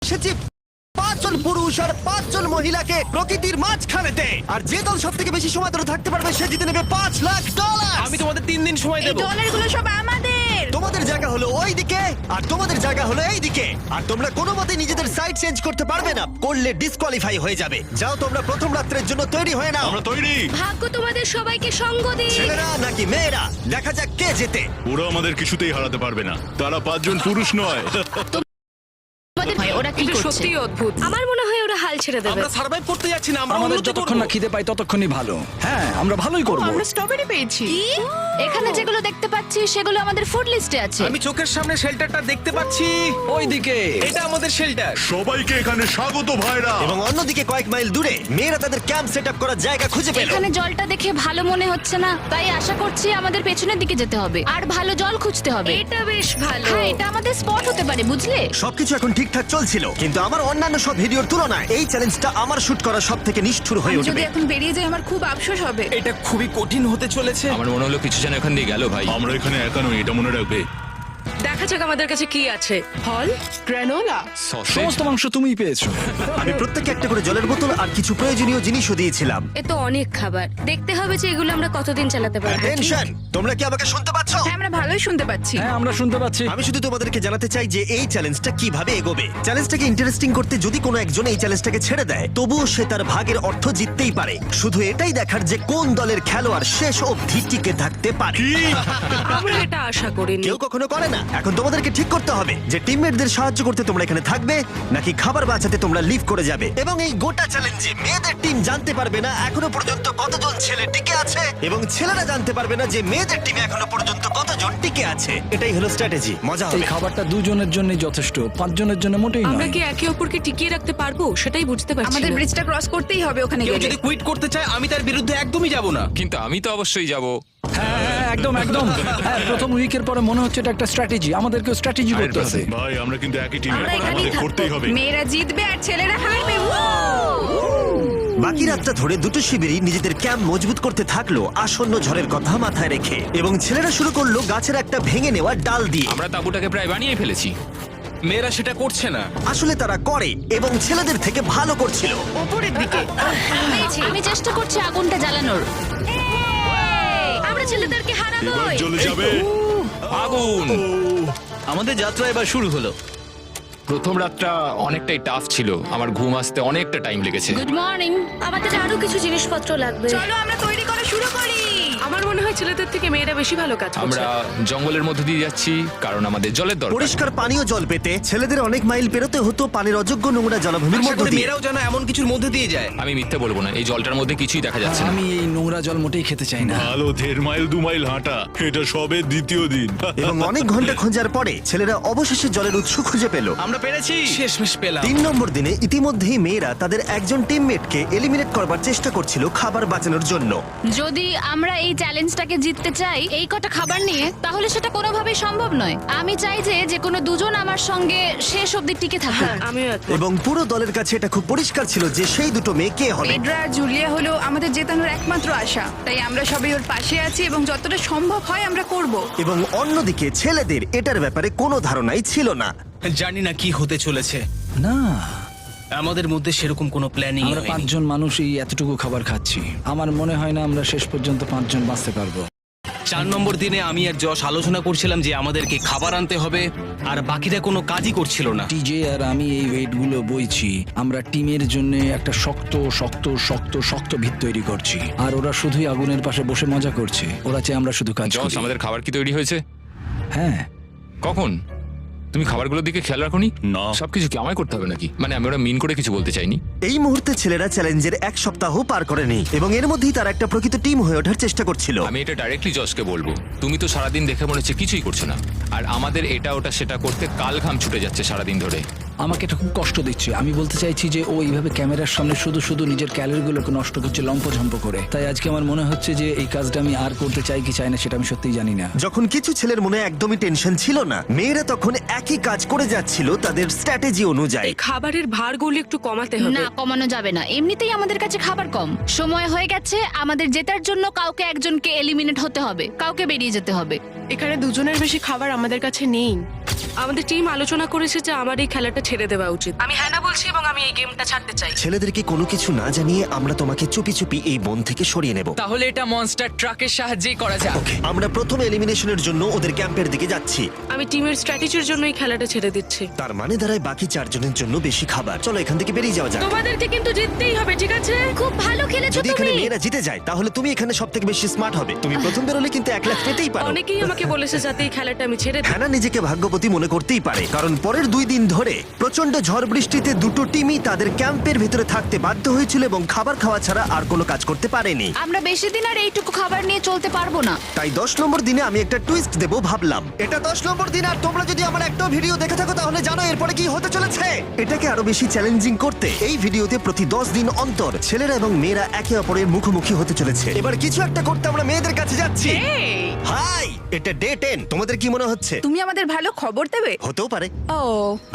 এসেছি 5 জন পুরুষ আর 5 জন মহিলাকে প্রকৃতির মাঝখানেতে, আর যে দল সব থেকে বেশি সময় ধরে থাকতে পারবে সে জিতে নেবে $5,00,000। আমি তোমাদের 3 দিন সময় এই দেবো। ডলারগুলো সব আমাদের। তোমাদের জায়গা হলো ওই দিকে আর তোমাদের জায়গা হলো এই দিকে, আর তোমরা কোনো মতে নিজেদের সাইড চেঞ্জ করতে পারবে না, করলে ডিসকোয়ালিফাই হয়ে যাবে। যাও তোমরা প্রথম রাত্রের জন্য তৈরি হয়ে নাও। আমরা তৈরি। ভাগ্য তোমাদের সবাইকে সঙ্গ দিক। ছেলেরা নাকি মেয়েরা, দেখা যাক কে জেতে। ওরা আমাদের কিছুতেই হারাতে পারবে না, তারা 5 জন পুরুষ নয়। ভাই ওরা কি করছে? সত্যি অদ্ভুত। আমার মনে হয় ওরা হাল ছেড়ে দেবে। আমরা সার্ভাইভ করতে যাচ্ছি না, আমরা আমাদের উন্নতি যতক্ষণ করব। না খিদে পাই ততক্ষণই ভালো। হ্যাঁ, আমরা ভালোই করব। আমরা স্ট্রবেরি পেয়েছি। কি? এখানে যেগুলো দেখতে পাচ্ছি সেগুলো আমাদের ফুড লিস্টে আছে। আমি চোখের সামনে শেল্টারটা দেখতে পাচ্ছি। ওইদিকে এটা আমাদের শেল্টার। সবাইকে এখানে স্বাগত ভাইরা। এবং অন্যদিকে কয়েক মাইল দূরে মেয়েরা তাদের ক্যাম্প সেট আপ করার জায়গা খুঁজে পেল। এখানে জলটা দেখে ভালো মনে হচ্ছে না, তাই আশা করছি আমাদের পেছনের দিকে যেতে হবে আর ভালো জল খুঁজতে হবে। এটা বেশ ভালো। হ্যাঁ, এটা আমাদের স্পট হতে পারে, বুঝলে? সবকিছু এখন ঠিকঠাক চলছিল, কিন্তু আমার অন্যান্য সব ভিডিওর তুলনায় এই চ্যালেঞ্জটা আমার শুট করা সব থেকে নিষ্ঠুর হয়ে যদি উঠবে। এখন বেরিয়ে যাই আমার খুব আফসোস হবে। এটা খুবই কঠিন হতে চলেছে। আমার মনে হলো কিছু যেন এখান দিয়ে গেল ভাই। আমরা এখানে একা নই, এটা মনে রাখবে। দেখা যাক আমাদের কাছে কি আছে। ফল, গ্রানোলা। সসেজ সমস্ত মাংস তুমিই পেয়েছো। আমি প্রত্যেককে একটা করে জলের বোতল আর কিছু প্রয়োজনীয় জিনিসও দিয়েছিলাম। এ তো অনেক খাবার, দেখতে হবে যে এগুলো আমরা কতদিন চালাতে পারবো। টেনশন, তোমরা কি আমাকে শুনতে পাচ্ছ? হ্যাঁ, আমরা ভালোই শুনতে পাচ্ছি। হ্যাঁ, আমরা শুনতে পাচ্ছি। আমি শুধু তোমাদেরকে জানাতে চাই যে এই চ্যালেঞ্জটা কিভাবে এগোবে। চ্যালেঞ্জটাকে ইন্টারেস্টিং করতে যদি কোনো একজন এই চ্যালেঞ্জটাকে ছেড়ে দেয়, তবুও সে তার ভাগের অর্থ জিততেই পারে। শুধু এটাই দেখার যে কোন দলের খেলোয়াড় শেষ অবধি টিকে থাকতে পারে। আমরা এটা আশা করিনি। কেউ কখনো করে না। এখন তোমাদেরকে ঠিক করতে হবে যে টিমমেটদের সাহায্য করতে তোমরা এখানে থাকবে নাকি খাবার বাঁচাতে তোমরা লিভ করে যাবে। এবং এই গোটা চ্যালেঞ্জে মেয়েদের টিম জানতে পারবে না এখনো পর্যন্ত কতজন ছেলে টিকে আছে, এবং ছেলেরা জানতে পারবে না যে মেয়েদের টিমে এখনো পর্যন্ত কতজন টিকে আছে। এটাই হলো স্ট্র্যাটেজি। মজা এই হবে। খাবারটা 2 জনের জন্যই যথেষ্ট, 5 জনের জন্য মোটেই আমরা নয়। কি একে অপরকে টিকিয়ে রাখতে পারবো সেটাই বুঝতে পারছি আমাদের না। ব্রিজটা ক্রস করতেই হবে ওখানে কেউ গেলে। যদি কুইট করতে চায় আমি তার বিরুদ্ধে একদমই যাব না। কিন্তু আমি তো অবশ্যই যাব। হ্যাঁ, হ্যাঁ, একদম একদম। হ্যাঁ, প্রথম উইকের পরে মনে হচ্ছে এটা একটা স্ট্র্যাটেজি। আমাদেরকেও স্ট্র্যাটেজি করতে হবে। ভাই আমরা কিন্তু একই টিমে, আমরা এখানেই আমাদের থাকবো। করতেই হবে। মেয়েরা জিতবে আর ছেলেরা হারবে। বাকি রাতটা ধরে দুটো শিবিরই নিজেদের ক্যাম্প মজবুত করতে থাকলো আসন্ন ঝড়ের কথা মাথায় রেখে, এবং ছেলেরা শুরু করলো গাছের একটা ভেঙে নেওয়া ডাল দিয়ে। আমরা তাঁবুটাকে প্রায় বানিয়ে ফেলেছি। মেয়েরা সেটা করছে না। আসলে তারা করে এবং ছেলেদের থেকে ভালো করছিল। উপরের দিকে আমি চেষ্টা করছি আগুনটা জ্বালানোর। আমরা ছেলেদেরকে এবার হারাবোই। চলে যাবে। আগুন। আমাদের যাত্রা এবার শুরু হলো। প্রথম রাতটা অনেকটাই টাফ ছিল, আমার ঘুম আসতে অনেকটা টাইম লেগেছে। Good morning. আমাদের আরো কিছু জিনিসপত্র লাগবে। চলো আমরা তৈরি করা শুরু করি। আমার মনে হয় ছেলেদের থেকে মেয়েরা বেশি ভালো কাজ করছে। আমরা জঙ্গলের মধ্যে দিয়ে যাচ্ছি কারণ আমাদের জলের দরকার। পরিষ্কার পানীয় জল পেতে ছেলেদের অনেক মাইল পেরোতে হতো পানির অযোগ্য নোংরা জলাভূমির আশা মধ্য করি দিয়ে। মেয়েরাও যেন এমন কিছুর মধ্যে দিয়ে যায়। আমি মিথ্যে বলবো না, এই জলটার মধ্যে কিছুই দেখা যাচ্ছে না। আমি এই নোংরা জল মোটেই খেতে চাই না। ভালো 1.5 মাইল 2 মাইল হাঁটা, এটা সবে দ্বিতীয় দিন। এবং অনেক ঘন্টা খোঁজার পরে ছেলেরা অবশেষে জলের উৎস খুঁজে পেল। আমরা পেরেছি, শেষমেশ পেলাম। 3 নম্বর দিনে ইতিমধ্যেই মেয়েরা তাদের একজন টিমমেটকে এলিমিনেট করবার চেষ্টা করছিল খাবার বাঁচানোর জন্য। যদি আমরা এই চ্যালেঞ্জটাকে জিততে চাই এই কটা খাবার নিয়ে, তাহলে সেটা কোনোভাবেই সম্ভব নয়। আমি চাই যে কোনো দুজন আমার সঙ্গে শেষ অবধি টিকে থাকুক। আমিও একমত। এবং পুরো দলের কাছে এটা খুব পরিষ্কার ছিল যে সেই দুটো মেয়ে কে হবে। পেড্রা আর জুলিয়া হলো আমাদের জেতানোর একমাত্র আশা, তাই আমরা সবাই ওর পাশে আছি এবং যতটা সম্ভব হয় আমরা করব। এবং অন্যদিকে ছেলেদের এটার ব্যাপারে কোনো ধারণাই ছিল না। জানি না কি হতে চলেছে। না, আমাদের মধ্যে সেরকম কোনো প্ল্যানিং আমরা 5 জন মানুষ এই এতটুকু খাবার খাচ্ছি। আমার মনে হয় না আমরা শেষ পর্যন্ত 5 জন বাঁচতে পারবো। 4 নম্বর দিনে আমি আর যশ আলোচনা করছিলাম যে আমাদেরকে খাবার আনতে হবে, আর বাকিরা কোনো কাজই করছিল না। টিজে আর আমি এই ওয়েটগুলো বইছি। আমরা টিমের জন্য একটা শক্ত শক্ত শক্ত শক্ত ভিত তৈরি করছি, আর ওরা শুধুই আগুনের পাশে বসে মজা করছে। ওরা চায় আমরা শুধু কাজ জস, করি। আমাদের খাবার কি তৈরি হয়েছে? হ্যাঁ, কখন? তুমি খাবারগুলোর দিকে খেয়াল রাখোনি? না। সবকিছু কি আমায় করতে হবে নাকি? মানে আমি ওরা মিন করে কিছু বলতে চাইনি। এই মুহূর্তে ছেলেরা চ্যালেঞ্জের 1 সপ্তাহ পার করেনি এবং এর মধ্যেই তারা একটা প্রকৃত টিম হয়ে ওঠার চেষ্টা করছিল। আমি এটা ডাইরেক্টলি জসকে বলবো। তুমি তো সারাদিন দেখে মনে হচ্ছে কিছুই করছো না, আর আমাদের এটা ওটা সেটা করতে কাল ঘাম ছুটে যাচ্ছে সারাদিন ধরে। আমাকে এটা খুব কষ্ট দিচ্ছে। আমি বলতে চাইছি যে ও এইভাবে ক্যামেরার সামনে শুধু শুধু নিজের ক্যালোরিগুলোকে নষ্ট করছে লম্পঝম্প করে। তাই আজকে আমার মনে হচ্ছে যে এই কাজটা আমি আর করতে চাই কি চাই না সেটা আমি সত্যিই জানি না। যখন কিছু ছেলের মনে একদমই টেনশন ছিল না, মেয়েরা তখন একই কাজ করে যাচ্ছিল তাদের স্ট্র্যাটেজি অনুযায়ী। এই খাবারের ভারগুলো একটু কমাতে হবে। না, কমানো যাবে না। এমনিতেই আমাদের কাছে খাবার কম। সময় হয়ে গেছে, আমাদের জেতার জন্য কাউকে একজনকে এলিমিনেট হতে হবে, কাউকে বেরিয়ে যেতে হবে। এখানে দুজনের বেশি খাবার আমাদের কাছে নেই। আমাদের টিম আলোচনা করেছে যে আমার এই খেলাটা ছেড়ে দেওয়া উচিত। আমি হ্যাঁ না বলছি এবং আমি এই গেমটা ছাড়তে চাই। ছেলেদেরকে কোনো কিছু না জানিয়ে আমরা তোমাকে চুপি চুপি এই বন থেকে সরিয়ে নেব। তাহলে এটা মনস্টার ট্রাকের সাহায্যেই করা যাক। ওকে, আমরা প্রথম এলিমিনেশনের জন্য ওদের ক্যাম্পের দিকে যাচ্ছি। আমি টিমের স্ট্র্যাটেজির জন্য এই খেলাটা ছেড়ে দিচ্ছি। তার মানে দাঁড়ায় বাকি 4 জনের জন্য বেশি খাবার। চলো এখান থেকে বেরিয়ে যাওয়া যাক। তোমাদেরকে কিন্তু জিততেই হবে, ঠিক আছে? খুব ভালো খেলেছো যদি এখানে তুমি। মেয়েরা জিতে যায় তাহলে তুমি এখানে সবথেকে বেশি স্মার্ট হবে। তুমি প্রথম বেরোলে কিন্তু 1 লাখ পেতেই পারো। অনেকেই আমাকে বলেছে যাতে এই খেলাটা আমি ছেড়ে দিই। হ্যানা নিজেকে ভাগ্যবতী মনে করতেই পারে, কারণ পরের 2 দিন ধরে প্রচন্ড ঝড় বৃষ্টিতে দুটো টিমই তাদের ক্যাম্পের ভিতরে থাকতে বাধ্য হয়েছিল এবং খাবার খাওয়া ছাড়া আর কোনো কাজ করতে পারেনি। আমরা বেশি দিন আর এইটুকু খাবার নিয়ে চলতে পারবো না। তাই 10 নম্বর দিনে আমি একটা টুইস্ট দেব ভাবলাম। এটা 10 নম্বর দিন, আর তোমরা যদি আমার একটা ভিডিও দেখে থাকো তাহলে জানো এরপরে কি হতে চলেছে। এটাকে আরো বেশি চ্যালেঞ্জিং করতে এই ভিডিওতে প্রতি 10 দিন অন্তর ছেলেরা এবং মেয়েরা একে অপরের মুখোমুখি হতে চলেছে। এবার কিছু একটা করতে আমরা মেয়েদের কাছে যাচ্ছি। হাই, এটা ডে 10। তোমাদের কি মনে হচ্ছে? তুমি আমাদের ভালো খবর দেবে? হতেও পারে। ও,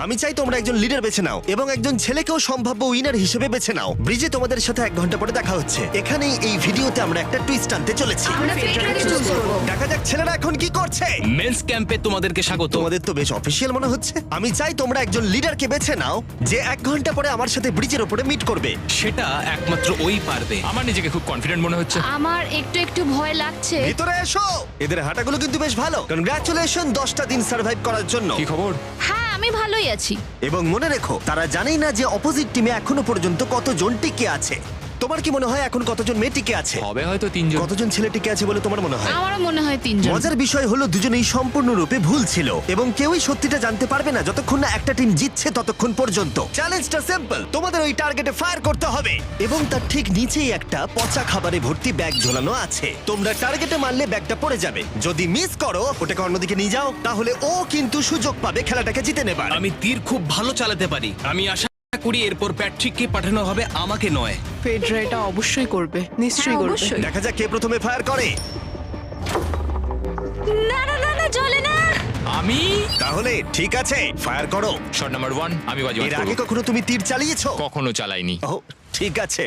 আমি চাই তোমরা একজন লিডার বেছে নাও এবং একজন ছেলেকেও সম্ভাব্য উইনার হিসেবে বেছে নাও। ব্রিজে তোমাদের সাথে 1 ঘন্টা পরে দেখা হচ্ছে। এখানেই এই ভিডিওতে আমরা একটা টুইস্ট আনতে চলেছি। আমরা ফেডরাকে চুজ করব। দেখা যাক ছেলেরা এখন কি করছে। মেন্স ক্যাম্পে তোমাদেরকে স্বাগত। তোমাদের তো বেশ অফিসিয়াল মনে হচ্ছে। আমি চাই তোমরা একজন লিডারকে বেছে নাও যে 1 ঘন্টা পরে আমার সাথে ব্রিজের উপরে মিট করবে। সেটা একমাত্র ওই পারবে। আমার নিজেকে খুব কনফিডেন্ট মনে হচ্ছে। আমার একটু একটু ভয় লাগছে। ভিতরে এসো। এদের হাঁটাগুলো কিন্তু বেশ ভালো। কনগ্রাচুলেশন 10টা দিন সার্ভাইভ করার জন্য। কি খবর? হ্যাঁ, আমি ভালোই আছি। এবং মনে রেখো, তারা জানেই না যে অপোজিট টিমে এখনো পর্যন্ত কতজন টিকে আছে। তোমার কি মনে হয় এখন কতজন মেয়ে টিকে আছে? হবে হয়তো 3 জন। কতজন ছেলে টিকে আছে বলে তোমার মনে হয়? আমারও মনে হয় 3 জন। মজার বিষয় হলো দুজনেই সম্পূর্ণরূপে ভুল ছিল এবং কেউই সত্যিটা জানতে পারবে না যতক্ষণ না একটা টিম জিতছে ততক্ষণ পর্যন্ত। চ্যালেঞ্জটা সিম্পল, তোমাদের ওই টার্গেটে ফায়ার করতে হবে এবং তার ঠিক নিচেই একটা পচা খাবারে ভর্তি ব্যাগ ঝোলানো আছে। তোমরা টার্গেটে মারলে ব্যাগটা পড়ে যাবে। যদি মিস করো, ওটাকে অন্যদিকে নিয়ে যাও, তাহলে ও কিন্তু সুযোগ পাবে খেলাটাকে জিতে নেবার। আমি তীর খুব ভালো চালাতে পারি। আমি আশা করি এরপর প্যাট্রিককে পাঠানো হবে, আমাকে নয়। ফেডরা এটা অবশ্যই করবে, নিশ্চয়ই হ্যাঁ, করবে। অবশ্যই। দেখা যাক কে প্রথমে ফায়ার করে। না না না না, চলে না। আমি তাহলে ঠিক আছে, ফায়ার করো। শট নাম্বার 1 আমি বাজিমাত এর আগে করব। কখনো তুমি তীর চালিয়েছো? কখনো চালাইনি। ও, ঠিক আছে।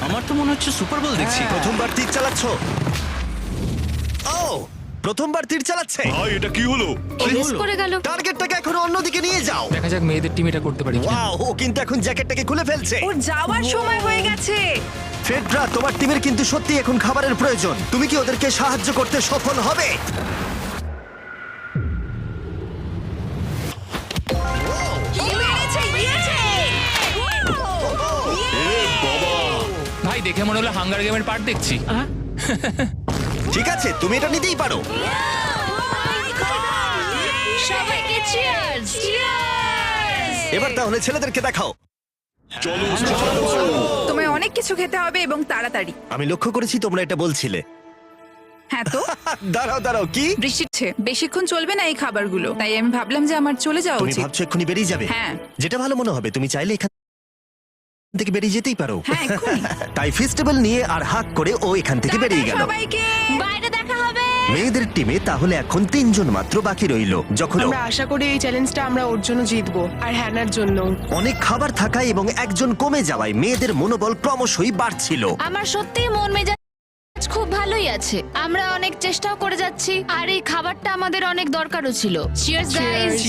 আমার তো মনে হচ্ছে সুপার বল দেখছি। প্রথমবার তীর চালাচ্ছ? ও, প্রথমবার তীর চালাচ্ছে। ভাই এটা কি হলো? মিস করে গেল। টার্গেটটাকে এখন অন্যদিকে নিয়ে যাও। দেখা যাক মেয়েদের টিম এটা করতে পারি কিনা। ওয়াও, ও কিন্তু এখন জ্যাকেটটাকে খুলে ফেলছে। ওর যাওয়ার সময় হয়ে গেছে। ফেডরা, তোমার টিমের কিন্তু সত্যি এখন খাবারের প্রয়োজন। তুমি কি ওদেরকে সাহায্য করতে সফল হবে? ভাই দেখে মনে হলো হাঙ্গার গেমের পার্ট দেখছি। ঠিক আছে, তুমি এটা নিতেই পারো। সবাইকে চিয়ার্স। চিয়ার্স। এবার তাহলে ছেলেদেরকে দেখাও। তোমায় অনেক কিছু খেতে হবে এবং তাড়াতাড়ি। আমি লক্ষ্য করেছি তোমরা এটা বলছিলে। হ্যাঁ তো, দাঁড়াও দাঁড়াও, কি? বৃষ্টিচ্ছে, বেশিক্ষণ চলবে না এই খাবারগুলো, তাই আমি ভাবলাম যে আমার চলে যাওয়া তুমি উচিত। ভাবছো এক্ষুনি বেরিয়ে যাবে? হ্যাঁ। যেটা ভালো মনে হবে। তুমি চাইলে এখান থেকে বেরিয়ে যেতেই পারো। হ্যাঁ, এক্ষুনি। তাই ফেস্টিভ্যাল নিয়ে আর হাক করে ও এখান থেকে বেরিয়ে গেল। সবাইকে বাইরে দেখা হবে। মেয়েদের টিমে তাহলে এখন 3 জন মাত্র বাকি রইল। যখন আমরা আশা করি এই চ্যালেঞ্জটা আমরা ওর জন্য জিতবো, আর হ্যানার জন্য। অনেক খাবার থাকায় এবং একজন কমে যাওয়ায় মেয়েদের মনোবল ক্রমশই বাড়ছিল। আমার সত্যিই মন মেজাজ খুব ভালোই আছে। আমরা অনেক চেষ্টাও করে যাচ্ছি আর এই খাবারটা আমাদের অনেক দরকারও ছিল। Cheers guys.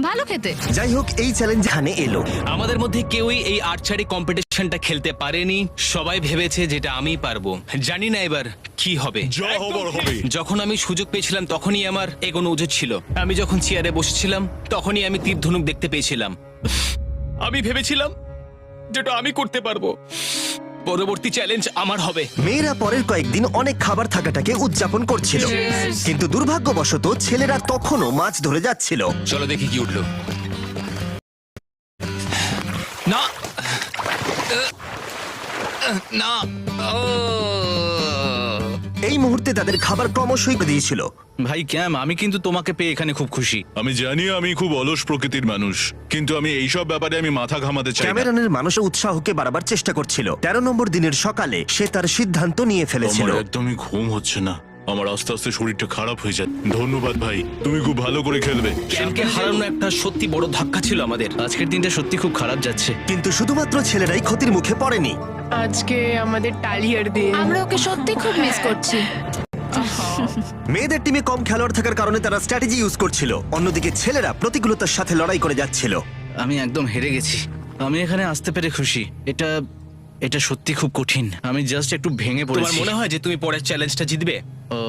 ভালো খেতে। যাই হোক, এই চ্যালেঞ্জ এখানে এলো। আমাদের মধ্যে কেউই এই আর্চারি কম্পিটিশনটা খেলতে পারেনি। সবাই ভেবেছে যেটা আমি পারবো। জানি না এবার কি হবে। যা হবার হবে। যখন আমি সুযোগ পেয়েছিলাম তখনই আমার এগোনো উচিত ছিল। আমি যখন চেয়ারে বসেছিলাম তখনই আমি তীর ধনুক দেখতে পেয়েছিলাম। আমি ভেবেছিলাম যেটা আমি করতে পারবো। পরবর্তী চ্যালেঞ্জ আমার হবে। মেয়েরা পরের কয়েকদিন অনেক খাবার থাকাটাকে উদযাপন করছিল, কিন্তু দুর্ভাগ্যবশত ছেলেরা তখনও মাছ ধরে যাচ্ছিল। চলো দেখি কি উঠলো। না না, ও এই মুহূর্তে তাদের খাবার ক্রমশই দিয়েছিল। ভাই ক্যাম, আমি কিন্তু তোমাকে পেয়ে এখানে খুব খুশি। আমি জানি আমি খুব অলস প্রকৃতির মানুষ, কিন্তু আমি এইসব ব্যাপারে আমি মাথা ঘামাতে চাই না। ক্যামেরনের মানুষের উৎসাহকে বাড়াবার চেষ্টা করছিল। 13 নম্বর দিনের সকালে সে তার সিদ্ধান্ত নিয়ে ফেলেছিল। আমার একদমই ঘুম হচ্ছে না। আমার আস্তে আস্তে শরীরটা খারাপ হয়ে যায়। ধন্যবাদ ভাই, তুমি খুব ভালো করে খেলবে। ক্যামকে হারানো একটা সত্যি বড় ধাক্কা ছিল আমাদের। আজকের দিনটা সত্যি খুব খারাপ যাচ্ছে। কিন্তু শুধুমাত্র ছেলেরাই ক্ষতির মুখে পড়েনি। আজকে আমাদের টালিয়ার দিন। আমরা ওকে সত্যি খুব মিস করছি। মেয়েদের টিমে কম খেলোয়াড় থাকার কারণে তারা স্ট্র্যাটেজি ইউজ করছিল, অন্যদিকে ছেলেরা প্রতিকূলতার সাথে লড়াই করে যাচ্ছিল। আমি একদম হেরে গেছি। আমি এখানে আসতে পেরে খুশি। এটা সত্যি খুব কঠিন। আমি জাস্ট একটু ভেঙে তোমার পড়েছি। মনে হয় যে তুমি পরের চ্যালেঞ্জটা জিতবে? ও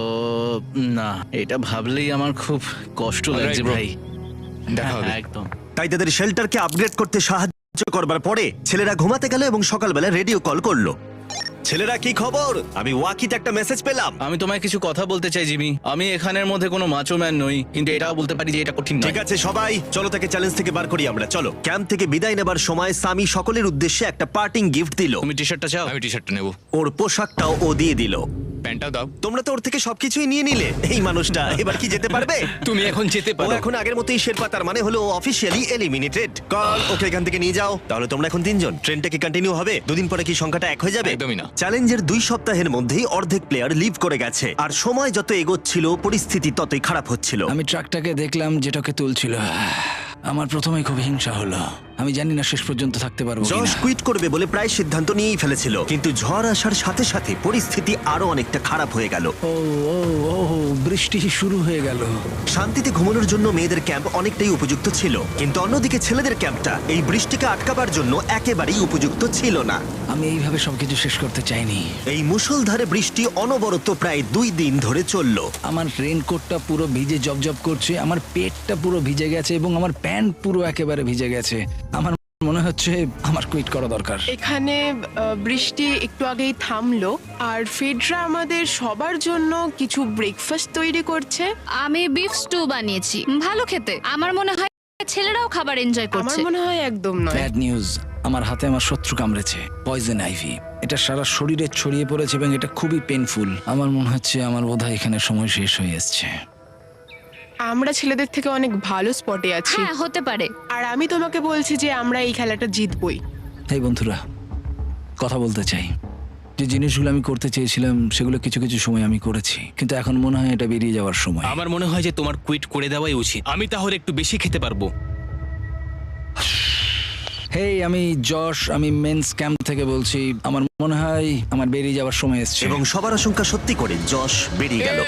না, এটা ভাবলেই আমার খুব কষ্ট লাগছে bro. ভাই। দেখা হবে। হ্যাঁ, একদম। তাই তাদের শেল্টারকে আপগ্রেড করতে সাহায্য করবার পরে ছেলেরা ঘুমাতে গেল এবং সকালবেলা রেডিও কল করলো। ছেলেরা, কি খবর? আমি ওয়াকিতে একটা মেসেজ পেলাম। আমি তোমায় কিছু কথা বলতে চাই জিমি। আমি এখানের মধ্যে কোনো মাচো ম্যান নই, কিন্তু এটাও বলতে পারি যে এটা কঠিন নয়। ঠিক আছে সবাই, চলো তাকে চ্যালেঞ্জ থেকে বার করি আমরা। চলো। ক্যাম্প থেকে বিদায় নেবার সময় সামি সকলের উদ্দেশ্যে একটা পার্টিং গিফট দিল। তুমি টি শার্টটা চাও? আমি টি শার্টটা নেবো, ওর পোশাকটাও ও দিয়ে দিল। প্যান্টটাও দাও। তোমরা তো ওর থেকে সবকিছুই নিয়ে নিলে। এই মানুষটা এবার কি যেতে পারবে? তুমি এখন যেতে ও পারো। এখন আগের মতোই শেরপা, তার মানে হলো অফিসিয়ালি এলিমিনেটেড। কল ওকে এখান থেকে নিয়ে যাও। তাহলে তোমরা এখন 3 জন। ট্রেনটা কি কন্টিনিউ হবে? দুদিন পরে কি সংখ্যাটা 1 হয়ে যাবে? একদমই না। চ্যালেঞ্জের 2 সপ্তাহের মধ্যেই অর্ধেক প্লেয়ার লিভ করে গেছে, আর সময় যত এগোচ্ছিল পরিস্থিতি ততই খারাপ হচ্ছিল। আমি ট্রাকটাকে দেখলাম যেটাকে তুলছিল। আমার প্রথমেই খুব হিংসা হলো। আমি জানি না শেষ পর্যন্ত থাকতে পারবো জশ কিনা। কুইট করবে বলে প্রায় সিদ্ধান্ত নিয়েই ফেলেছিল, কিন্তু ঝড় আসার সাথে সাথে পরিস্থিতি আরো অনেকটা খারাপ হয়ে গেল। ও ও ও বৃষ্টি শুরু হয়ে গেল। শান্তিতে ঘুমানোর জন্য মেয়েদের ক্যাম্প অনেকটাই উপযুক্ত ছিল, কিন্তু অন্যদিকে ছেলেদের ক্যাম্পটা এই বৃষ্টিকে আটকাবার জন্য একেবারেই উপযুক্ত ছিল না। আমি এইভাবে সবকিছু শেষ করতে চাইনি। এই মুষলধারে বৃষ্টি অনবরত প্রায় 2 দিন ধরে চলল। আমার রেনকোটটা পুরো ভিজে জবজব করছে, আমার পেটটা পুরো ভিজে গেছে এবং আমার প্যান্ট পুরো একেবারে ভিজে গেছে। আমার মনে হচ্ছে আমার কুইট করা দরকার। এখানে বৃষ্টি একটু আগেই থামলো, আর ফেডরা আমাদের সবার জন্য কিছু ব্রেকফাস্ট তৈরি করছে। আমি বিফ স্টু বানিয়েছি, ভালো খেতে। আমার মনে হয় ছেলেরাও খাবার এনজয় আমার করছে। মনে হয় একদম নয়। ব্যাড নিউজ, আমার হাতে আমার শত্রু কামড়েছে, পয়জন আইভি। এটা সারা শরীরে ছড়িয়ে পড়েছে এবং এটা খুবই পেইনফুল। আমার মনে হচ্ছে আমার বোধহয় এখানে সময় শেষ হয়ে এসছে। আমরা ছেলেদের থেকে অনেক ভালো স্পটে আছি, হ্যাঁ, হতে পারে। আর আমি তোমাকে বলছি যে আমরা এই খেলাটা জিতবই। এই বন্ধুরা, কথা বলতে চাই। যে জিনিসগুলো আমি করতে চেয়েছিলাম সেগুলো কিছু কিছু সময় আমি করেছি, কিন্তু এখন মনে হয় এটা বেরিয়ে যাওয়ার সময়। আমার মনে হয় যে তোমার কুইট করে দেওয়াই উচিত। আমি তাহলে একটু বেশি খেতে পারবো। হেই, আমি যশ, আমি মেন্স ক্যাম্প থেকে বলছি। আমার মনে হয় আমার বেরিয়ে যাওয়ার সময় এসছে। এবং সবার আশঙ্কা সত্যি করে যশ বেরিয়ে গেল।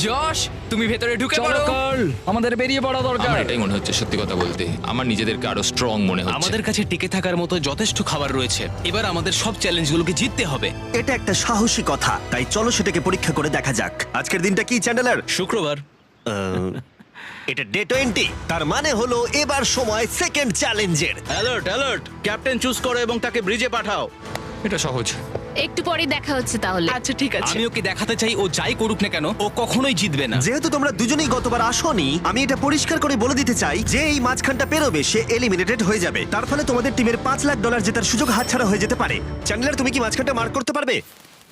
যশ, তুমি ভেতরে ঢুকে চলো পড়ো। কার্ল, আমাদের বেরিয়ে পড়া দরকার। আমার এটাই মনে হচ্ছে, সত্যি কথা বলতে আমার নিজেদেরকে আরো স্ট্রং মনে হচ্ছে। আমাদের কাছে টিকে থাকার মতো যথেষ্ট খাবার রয়েছে। এবার আমাদের সব চ্যালেঞ্জগুলোকে জিততে হবে। এটা একটা সাহসী কথা, তাই চলো সেটাকে পরীক্ষা করে দেখা যাক। আজকের দিনটা কি চ্যান্ডেলার? শুক্রবার। এটা ডে 20, তার মানে হলো এবার সময় সেকেন্ড চ্যালেঞ্জের। অ্যালার্ট অ্যালার্ট, ক্যাপ্টেন চুজ করো এবং তাকে ব্রিজে পাঠাও। এটা সহজ। একটু পরেই দেখা হচ্ছে তাহলে। আচ্ছা ঠিক আছে। আমি ওকে দেখাতে চাই ও যাই করুক না কেন ও কখনোই জিতবে না। যেহেতু তোমরা দুজনেই গতবার আসোনি, আমি এটা পরিষ্কার করে বলে দিতে চাই যে এই মাঝখানটা পেরোবে সে এলিমিনেটেড হয়ে যাবে। তার ফলে তোমাদের টিমের $5 লাখ জেতার সুযোগ হাতছাড়া হয়ে যেতে পারে। চ্যান্ডেলার, তুমি কি মাঝখানটা মার্ক করতে পারবে?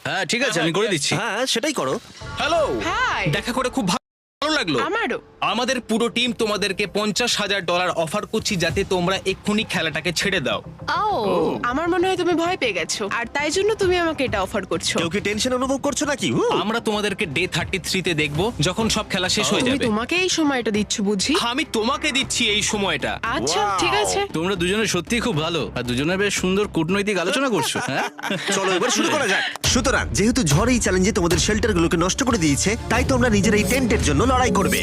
হ্যাঁ ঠিক আছে, আমি করে দিচ্ছি। হ্যাঁ, সেটাই করো। Hello, hi. দেখা করে খুব ভালো লাগলো। আমারও। আমাদের পুরো টিম তোমাদেরকে $50,000 অফার করছি যাতে তোমরা এক্ষুনি খেলাটাকে ছেড়ে দাও। ও, আমার মনে হয় তুমি ভয় পেয়ে গেছো, আর তাই জন্য তুমি আমাকে এটা অফার করছো। কেউ কি টেনশন অনুভব করছো নাকি? আমরা তোমাদেরকে ডে 33-তে দেখবো যখন সব খেলা শেষ হয়ে তুমি যাবে। তোমাকে এই সময়টা দিচ্ছ বুঝি? আমি তোমাকে দিচ্ছি এই সময়টা। আচ্ছা ঠিক আছে। তোমরা দুজনে সত্যি খুব ভালো, আর দুজনে বেশ সুন্দর কূটনৈতিক আলোচনা করছো। হ্যাঁ, চলো এবার শুরু করা যাক। সুতরাং যেহেতু ঝড় এই চ্যালেঞ্জে তোমাদের শেল্টারগুলোকে নষ্ট করে দিয়েছে, তাই তোমরা নিজের এই টেন্টের জন্য লড়াই করবে।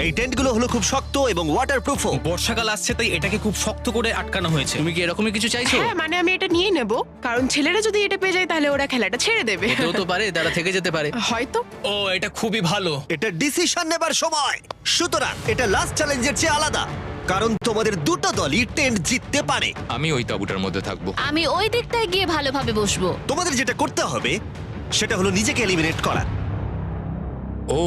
এই টেন্টগুলো হলো খুব শক্ত এবং ওয়াটারপ্রুফও। বর্ষাকাল আসছে তাই এটাকে খুব শক্ত করে আটকানো হয়েছে। তুমি কি এরকমই কিছু চাইছো? হ্যাঁ মানে আমি এটা নিয়ে নেব, কারণ ছেলেরা যদি এটা পেয়ে যায় তাহলে ওরা খেলাটা ছেড়ে দেবে। এটাও তো পারে, তারা থেকে যেতে পারে। হয়তো। ও, এটা খুবই ভালো। এটা ডিসিশন নেবার সময়। সুতরাং এটা লাস্ট চ্যালেঞ্জের চেয়ে আলাদা, কারণ তোমাদের দুটো দলই টেন্ট জিততে পারে। আমি ওই তাঁবুটার মধ্যে থাকবো। আমি ওই দিকটায় গিয়ে ভালোভাবে বসবো। তোমাদের যেটা করতে হবে সেটা হলো নিজেকে এলিমিনেট করা। ও,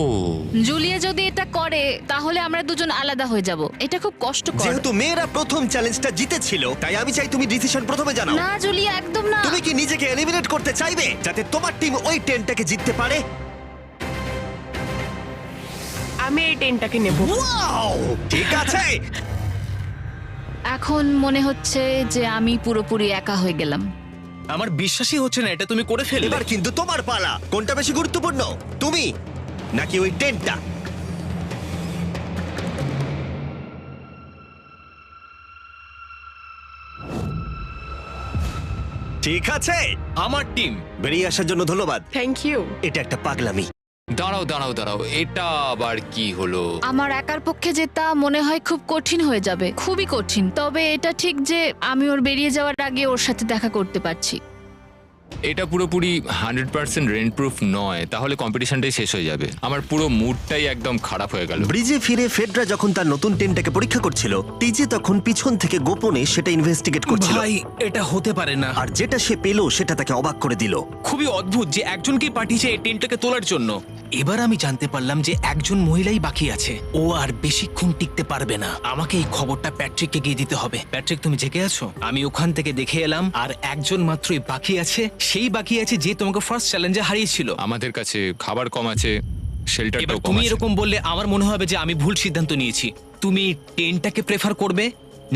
জুলিয়া যদি এটা করে তাহলে আমরা দুজন আলাদা হয়ে যাব। এটা খুব কষ্টকর। যেহেতু মেয়েরা প্রথম চ্যালেঞ্জটা জিতেছিল, তাই আমি চাই তুমি ডিসিশন প্রথমে জানাও। না জুলিয়া, একদম না। তুমি কি নিজেকে এলিমিনেট করতে চাইবে যাতে তোমার টিম ওই টেন্টটাকে জিততে পারে? আমি এই টেনটাকে নেব। ওয়াও, ঠিক আছে। এখন মনে হচ্ছে যে আমি পুরোপুরি একা হয়ে গেলাম। আমার বিশ্বাসই হচ্ছে না এটা তুমি করে ফেললে। এবার কিন্তু তোমার পালা। কোনটা বেশি গুরুত্বপূর্ণ, তুমি নাকি ওই টেন্টটা? ঠিক আছে, আমার টিম। বেরিয়ে আসার জন্য ধন্যবাদ। Thank you. এটা একটা পাগলামি। দাঁড়াও দাঁড়াও দাঁড়াও, এটা আবার কি হলো? আমার একার পক্ষে জেতা মনে হয় খুব কঠিন হয়ে যাবে, খুবই কঠিন। তবে এটা ঠিক যে আমি ওর বেরিয়ে যাওয়ার আগে ওর সাথে দেখা করতে পারছি। এটা পুরোপুরি 100% রেন্ট প্রুফ নয়, তাহলে কম্পিটিশনটাই শেষ হয়ে যাবে। আমার পুরো মুডটাই একদম খারাপ হয়ে গেল। ব্রিজে ফিরে ফেডরা যখন তার নতুন টেন্টটাকে পরীক্ষা করছিল, টিজে তখন পিছন থেকে গোপনে সেটা ইনভেস্টিগেট করছিল। ভাই এটা হতে পারে না। আর যেটা সে পেল সেটা তাকে অবাক করে দিল। খুবই অদ্ভুত যে একজনকেই পাঠিয়েছে এই টেন্টটাকে তোলার জন্য। এবার আমি জানতে পারলাম যে একজন মহিলাই বাকি আছে। ও আর বেশিক্ষণ টিকতে পারবে না। আমাকে এই খবরটা প্যাট্রিককে গিয়ে দিতে হবে। প্যাট্রিক, তুমি জেগে আছো? আমি ওখান থেকে দেখে এলাম আর একজন মাত্রই বাকি আছে। সেই বাকি আছে যে তোমাকে ফার্স্ট চ্যালেঞ্জে হারিয়েছিল। আমাদের কাছে খাবার কম আছে, এবার শেল্টারটাও কম তুমি আছে। এরকম বললে আমার মনে হবে যে আমি ভুল সিদ্ধান্ত নিয়েছি। তুমি টেন্টটাকে প্রেফার করবে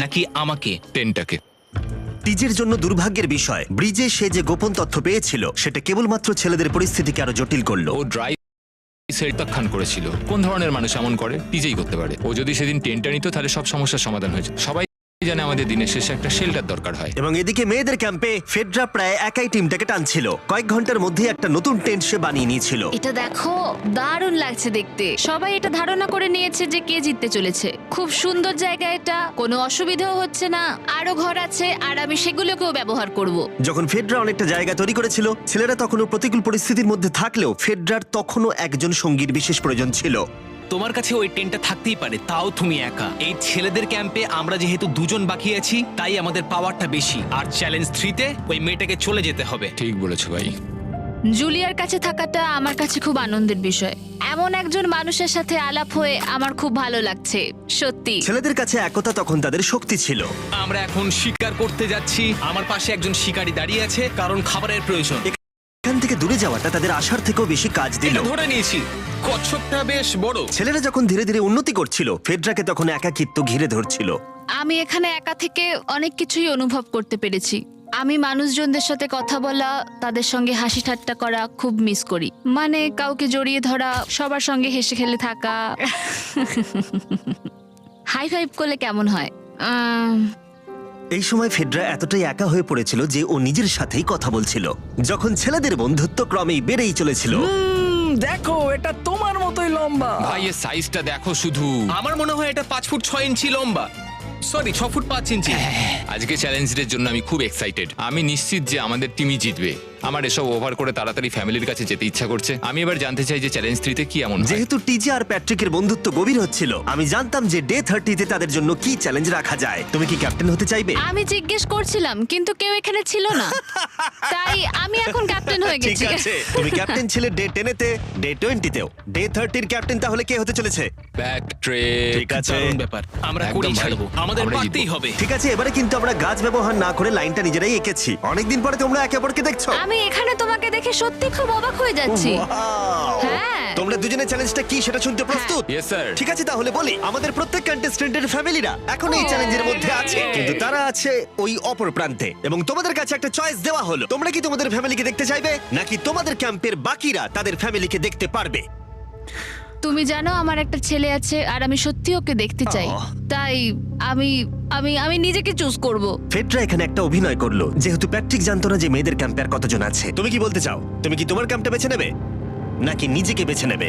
নাকি আমাকে? টেনটাকে। টিজের জন্য দুর্ভাগ্যের বিষয়, ব্রিজে সে যে গোপন তথ্য পেয়েছিল সেটা কেবলমাত্র ছেলেদের পরিস্থিতিকে আরো জটিল করলো। ও ড্রাই প্রত্যাখ্যান করেছিল। কোন ধরনের মানুষ এমন করে? টিজেই করতে পারে। ও যদি সেদিন টেনটা নিত তাহলে সব সমস্যার সমাধান হয়েছে। সবাই জানে আমাদের দিনের শেষে একটা শেল্টার দরকার হয়। এবং এদিকে মেয়েদের ক্যাম্পে ফেডরা প্রায় একাই টিমটাকে টানছিল। কয়েক ঘন্টার মধ্যে একটা নতুন টেন্ট সে বানিয়ে নিয়েছিল। এটা দেখো, দারুণ লাগছে দেখতে। সবাই এটা ধারণা করে নিয়েছে যে কে জিততে চলেছে। খুব সুন্দর জায়গা এটা, কোনো অসুবিধাও হচ্ছে না। আরো ঘর আছে আর আমি সেগুলোকেও ব্যবহার করব। যখন ফেডরা অনেকটা জায়গা তৈরি করেছিল, ছেলেরা তখনও প্রতিকূল পরিস্থিতির মধ্যে থাকলেও ফেডরার তখনও একজন সঙ্গীর বিশেষ প্রয়োজন ছিল। তোমার কাছে ওই টেন্টটা থাকতেই পারে, তাও তুমি একা। এই ছেলেদের ক্যাম্পে আমরা যেহেতু দুজন বাকি আছি, তাই আমাদের পাওয়ারটা বেশি। আর চ্যালেঞ্জ 3-তে ওই মেয়েটাকে চলে যেতে হবে। ঠিক বলেছো ভাই। জুলিয়ার কাছে থাকাটা আমার কাছে খুব আনন্দের বিষয়। এমন একজন মানুষের সাথে আলাপ হয়ে আমার খুব ভালো লাগছে, সত্যি। ছেলেদের কাছে একতা তখন তাদের শক্তি ছিল। আমরা এখন শিকার করতে যাচ্ছি। আমার পাশে একজন শিকারী দাঁড়িয়ে আছে, কারণ খাবারের প্রয়োজন। এখান থেকে দূরে যাওয়াটা তাদের আশার থেকেও বেশি কাজ দিল। এটা ধরে নিয়েছি। কচ্ছপটা বেশ বড়। ছেলেরা যখন ধীরে ধীরে উন্নতি করছিল, ফেডরাকে তখন একাকিত্ব ঘিরে ধরছিল। আমি এখানে একা থেকে অনেক কিছুই অনুভব করতে পেরেছি। আমি মানুষজনদের সাথে কথা বলা, তাদের সঙ্গে হাসি ঠাট্টা করা খুব মিস করি। মানে কাউকে জড়িয়ে ধরা, সবার সঙ্গে হেসে খেলে থাকা। হাই ফাইভ করলে কেমন হয়? এই সময় ফেডরা এতটাই একা হয়ে পড়েছিল যে ও নিজের সাথেই কথা বলছিল। যখন ছেলেদের বন্ধুত্ব ক্রমেই বেড়েই চলেছিল, দেখো, এটা তোমার মতোই লম্বা। ভাই এর সাইজটা দেখো শুধু। আমার মনে হয় এটা 5 ফুট 6 ইঞ্চি লম্বা। সরি, 6 ফুট 5 ইঞ্চি। আজকে চ্যালেঞ্জের জন্য আমি খুব এক্সাইটেড। আমি নিশ্চিত যে আমাদের টিমই জিতবে। আমার এসব ওভার করে তাড়াতাড়ি ফ্যামিলির কাছে যেতে ইচ্ছা করছে। আমি এবার জানতে চাই যে চ্যালেঞ্জ 3-তে কি এমন হয়। যেহেতু টিজে আর প্যাট্রিকের বন্ধুত্ব গভীর হচ্ছিল, আমি জানতাম যে ডে 30-তে তাদের জন্য কি চ্যালেঞ্জ রাখা যায়। তুমি কি ক্যাপ্টেন হতে চাইবে? আমি জিজ্ঞেস করছিলাম, কিন্তু কেউ এখানে ছিল না, তাই আমি এখন ক্যাপ্টেন হয়ে ঠিক গেছি। আছে, তুমি ক্যাপ্টেন ছিলে ডে 10-তে, ডে 20-তেও। ডে 30-র ক্যাপ্টেন তাহলে কে হতে চলেছে? প্যাট্রিক। ঠিক আছে, দারুণ ব্যাপার। আমরা একদম করেই ভাই। ছাড়বো। আমাদের আমরাই পারতেই জিতবো। হবে। ঠিক আছে। এবারে কিন্তু আমরা গাছ ব্যবহার না করে লাইনটা নিজেরাই এঁকেছি। অনেকদিন পরে তোমরা একে অপরকে দেখছো। আমি এখানে তোমাকে দেখে সত্যি খুব অবাক হয়ে যাচ্ছি। Wow! হ্যাঁ। তোমরা দুজনের চ্যালেঞ্জটা কি সেটা শুনতে প্রস্তুত? Yes, sir. ঠিক আছে, তাহলে বলি, আমাদের প্রত্যেক কন্টেস্টেন্টের ফ্যামিলিরা এখন এই চ্যালেঞ্জের মধ্যে আছে, কিন্তু তারা আছে ওই অপর প্রান্তে। এবং তোমাদের কাছে একটা চয়েস দেওয়া হলো, তোমরা কি তোমাদের ফ্যামিলিকে দেখতে চাইবে নাকি তোমাদের ক্যাম্পের বাকিরা তাদের ফ্যামিলিকে দেখতে পারবে? তুমি জানো আমার একটা ছেলে আছে আর আমি সত্যি ওকে দেখতে চাই। তাই আমি আমি আমি নিজেকে চুজ করব। ফেডরা এখানে একটা অভিনয় করলো, যেহেতু প্যাট্রিক জানতো না যে মেয়েদের ক্যাম্পে আর কতজন আছে। তুমি কি বলতে চাও? তুমি কি তোমার ক্যাম্পটা বেছে নেবে নাকি নিজেকে বেছে নেবে?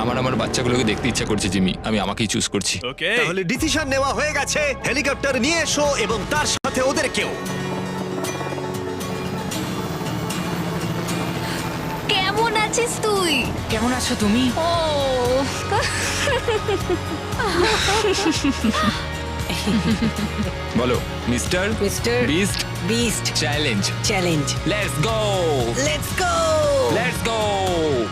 আমার বাচ্চাগুলোকে দেখতে ইচ্ছা করছে জিমি। আমি আমাকেই চুজ করছি। তাহলে ডিসিশন নেওয়া হয়ে গেছে। হেলিকপ্টার নিয়ে এসো এবং তার সাথে ওদেরকেও। কেমন আছিস তুই? কেমন আছো তুমি? ও বলো mister mister beast beast challenge. Challenge. Let's go, let's go. Let's go.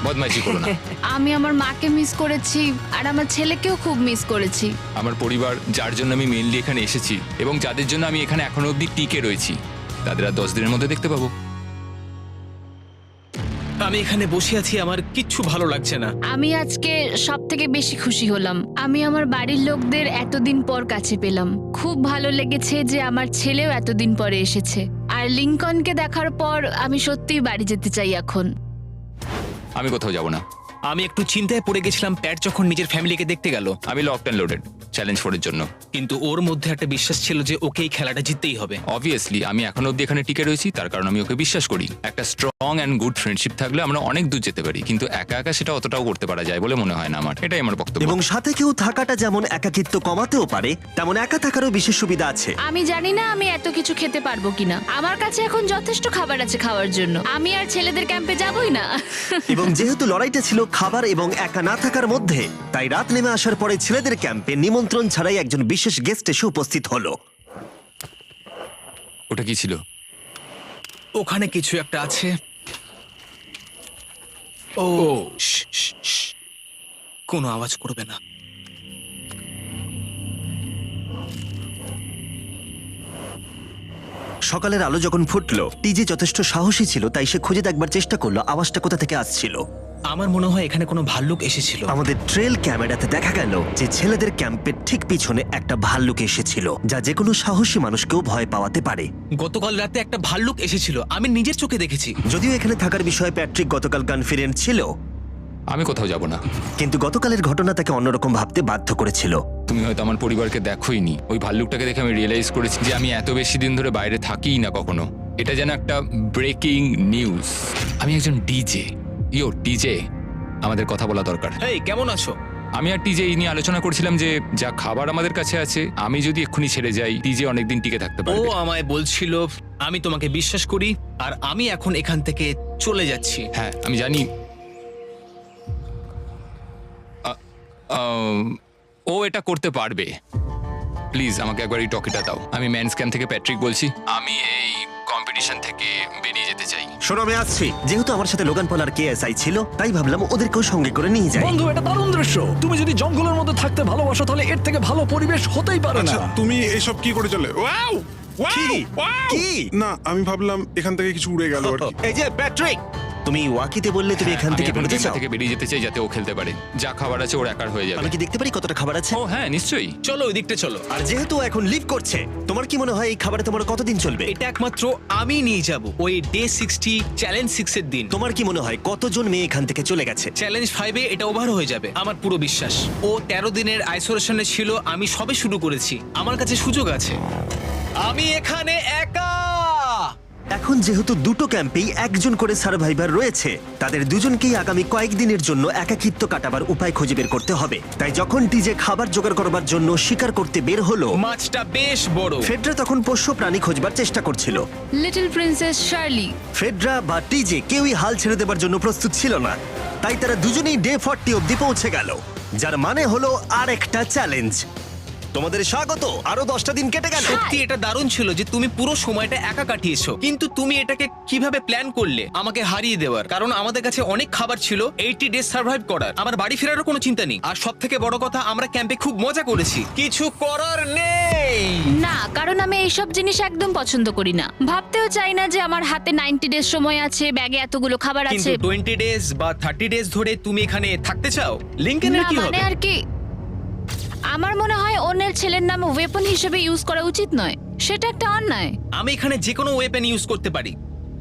বদমাইশি করো না। আমি আমার মাকে মিস করেছি আর আমার ছেলেকেও খুব মিস করেছি। আমার পরিবার, যার জন্য আমি মেইনলি এখানে এসেছি এবং যাদের জন্য আমি এখানে এখনো অবধি টিকে রয়েছি, তাদের আর 10 দিনের মধ্যে দেখতে পাবো। আমি এখানে বসে আছি, আমার কিচ্ছু ভালো লাগছে না। আমি আজকে সব থেকে বেশি খুশি হলাম। আমি আমার বাড়ির লোকদের এতদিন পর কাছে পেলাম। খুব ভালো লেগেছে যে আমার ছেলেও এতদিন পরে এসেছে। আর লিংকনকে দেখার পর আমি সত্যিই বাড়ি যেতে চাই এখন। আমি কোথাও যাব না। আমি একটু চিন্তায় পড়ে গেছিলাম প্যাট যখন নিজের ফ্যামিলিকে দেখতে গেল, আমি লকড অ্যান্ড লোডেড চ্যালেঞ্জ 4 এর জন্য। কিন্তু ওর মধ্যে একটা বিশ্বাস ছিল যে ওকে এই খেলাটা জিততেই হবে। অবভিয়াসলি আমি এখনো অব্দি এখানে টিকে রয়েছি, তার কারণ আমি ওকে বিশ্বাস করি। একটা স্ট্রং অ্যান্ড গুড ফ্রেন্ডশিপ থাকলে আমরা অনেক দূর যেতে পারি, কিন্তু একা একা সেটা অতটাও করতে পারা যায় বলে মনে হয় না আমার। এটাই আমার বক্তব্য। এবং সাথে কেউ থাকাটা যেমন একাকিত্ব কমাতেও পারে, তেমন একা থাকারও বিশেষ সুবিধা আছে। আমি জানি না আমি এত কিছু খেতে পারবো কিনা। আমার কাছে এখন যথেষ্ট খাবার আছে খাওয়ার জন্য। আমি আর ছেলেদের ক্যাম্পে যাবই না। এবং যেহেতু লড়াইটা ছিল খাবার এবং একা না থাকার মধ্যে, তাই রাত নেমে আসার পরে ছেলেদের ক্যাম্পে নিমন্ত্রণ ছাড়াই একজন বিশেষ গেস্ট এসে উপস্থিত হলো। ওটা কি ছিল? ওখানে কিছু একটা আছে। ও শ্, শ্, শ্। কোনো আওয়াজ করবে না। সকালের আলো যখন ফুটলো, টিজি যথেষ্ট সাহসী ছিল, তাই সে খুঁজে দেখবার চেষ্টা করলো আওয়াজটা কোথা থেকে আসছিল। আমার মনে হয় এখানে কোনো ভাল্লুক এসেছিল। আমাদের ট্রেল ক্যামেরাতে দেখা গেল যে ছেলেদের ক্যাম্পের ঠিক পিছনে একটা ভাল্লুক এসেছিল, যা যে কোনো সাহসী মানুষকেও ভয় পাওয়াতে পারে। গতকাল রাতে একটা ভাল্লুক এসেছিল, আমি নিজের চোখে দেখেছি। যদিও এখানে থাকার বিষয়ে প্যাট্রিক গতকাল কনফিডেন্ট ছিল, আমি কোথাও যাব না। কিন্তু গতকালের ঘটনা তাকে অন্যরকম ভাবতে বাধ্য করেছিল। তুমি হয়তো আমার পরিবারকে দেখোইনি। ওই ভাল্লুকটাকে দেখে আমি রিয়েলাইজ করেছি যে আমি এত বেশি দিন ধরে বাইরে থাকিই না কখনো। এটা যেন একটা ব্রেকিং নিউজ। আমি একজন ডিজে। ডিজে, আমাদের কথা বলা দরকার। এই কেমন আছো? আমি আর টিজে এই নিয়ে আলোচনা করছিলাম যে যা খাবার আমাদের কাছে আছে, আমি যদি এক্ষুনি ছেড়ে যাই টিজে অনেকদিন টিকে থাকতে ও পারবে। আমায় বলছিল আমি তোমাকে বিশ্বাস করি, আর আমি এখন এখান থেকে চলে যাচ্ছি। হ্যাঁ আমি জানি। ও এটা করতে পারবে। প্লিজ আমাকে একবার এই টকিটা দাও। আমি ম্যানস ক্যাম্প থেকে প্যাট্রিক বলছি। আমি এই কম্পিটিশন থেকে বেরিয়ে যেতে চাই। শোনো, আমি আসছি। যেহেতু আমার সাথে লোগান পল আর কেএসআই ছিল, তাই ভাবলাম ওদেরকেও সঙ্গে করে নিয়ে যাই। বন্ধু, এটা দারুণ দৃশ্য। তুমি যদি জঙ্গলের মধ্যে থাকতে ভালোবাসো তাহলে এর থেকে ভালো পরিবেশ হতেই পারে না। আচ্ছা, তুমি এসব কি করে চলে? ওয়াও কি? কি? না, আমি ভাবলাম এখান থেকে কিছু উড়ে গেল আর কি। এই যে প্যাট্রিক, তুমি ওয়াকিতে বললে তুমি এখান আমি থেকে এখন বেরোতে গেমটা চাও। থেকে বেরিয়ে যেতে চাই যাতে ও খেলতে পারে। যা খাবার আছে ওর একার হয়ে যাবে। আমি কি দেখতে পারি কতটা খাবার আছে? ও হ্যাঁ নিশ্চয়ই। চলো ওই দিকটা চলো। আর যেহেতু ও এখন লিভ করছে, তোমার কি মনে হয় এই খাবারে তোমার কতদিন চলবে? এটা একমাত্র আমি নিয়ে যাব ওই ডে 60 চ্যালেঞ্জ 6 এর দিন। তোমার কি মনে হয় কতজন মেয়ে এখান থেকে চলে গেছে? চ্যালেঞ্জ 5 এ এটা ওভার হয়ে যাবে, আমার পুরো বিশ্বাস। ও 13 দিনের আইসোলেশনে ছিল, আমি সবে শুরু করেছি। আমার কাছে সুযোগ আছে। আমি এখানে একা। এখন যেহেতু দুটো ক্যাম্পেই একজন করে সার্ভাইভার রয়েছে, তাদের দুজনকেই আগামী কয়েকদিনের জন্য একাকিত্ব কাটাবার উপায় খুঁজে বের করতে হবে। তাই যখন টিজে খাবার জোগাড় করবার জন্য শিকার করতে বের হলো, মাছটা বেশ বড়। ফেডরা তখন পোষ্য প্রাণী খোঁজবার চেষ্টা করছিল। Little princess Shirley. ফেডরা বা টিজে কেউই হাল ছেড়ে দেবার জন্য প্রস্তুত ছিল না, তাই তারা দুজনেই ডে 40 অব্দি পৌঁছে গেল, যার মানে হলো আর একটা চ্যালেঞ্জ। তোমাদের স্বাগত। আরো 10টা দিন কেটে গেল। সত্যি এটা দারুণ ছিল যে তুমি পুরো সময়টা একা কাটিয়েছো, কিন্তু তুমি এটাকে কিভাবে প্ল্যান করলে আমাকে হারিয়ে দেওয়ার? কারণ আমাদের কাছে অনেক খাবার ছিল 80 ডেজ সার্ভাইভ করার। আমার বাড়ি ফেরারও কোনো চিন্তা নেই। আর সব থেকে বড় কথা, আমরা ক্যাম্পে খুব মজা করেছি। কিছু করার নেই। না, কারণ আমি এইসব জিনিস একদম পছন্দ করি না। ভাবতেও চাই না যে আমার হাতে 90 ডেজ সময় আছে, ব্যাগে এতগুলো খাবার কিন্তু আছে। 20 ডেজ বা 30 ডেজ ধরে তুমি এখানে থাকতে চাও? লিংকেনের না, কি মানে হবে? আর কি, আমার মনে হয় অন্যের ছেলের নাম ওয়েপন হিসেবে ইউজ করা উচিত নয়। সেটা একটা অন্যায়। আমি এখানে যে কোনো ওয়েপেন ইউজ করতে পারি।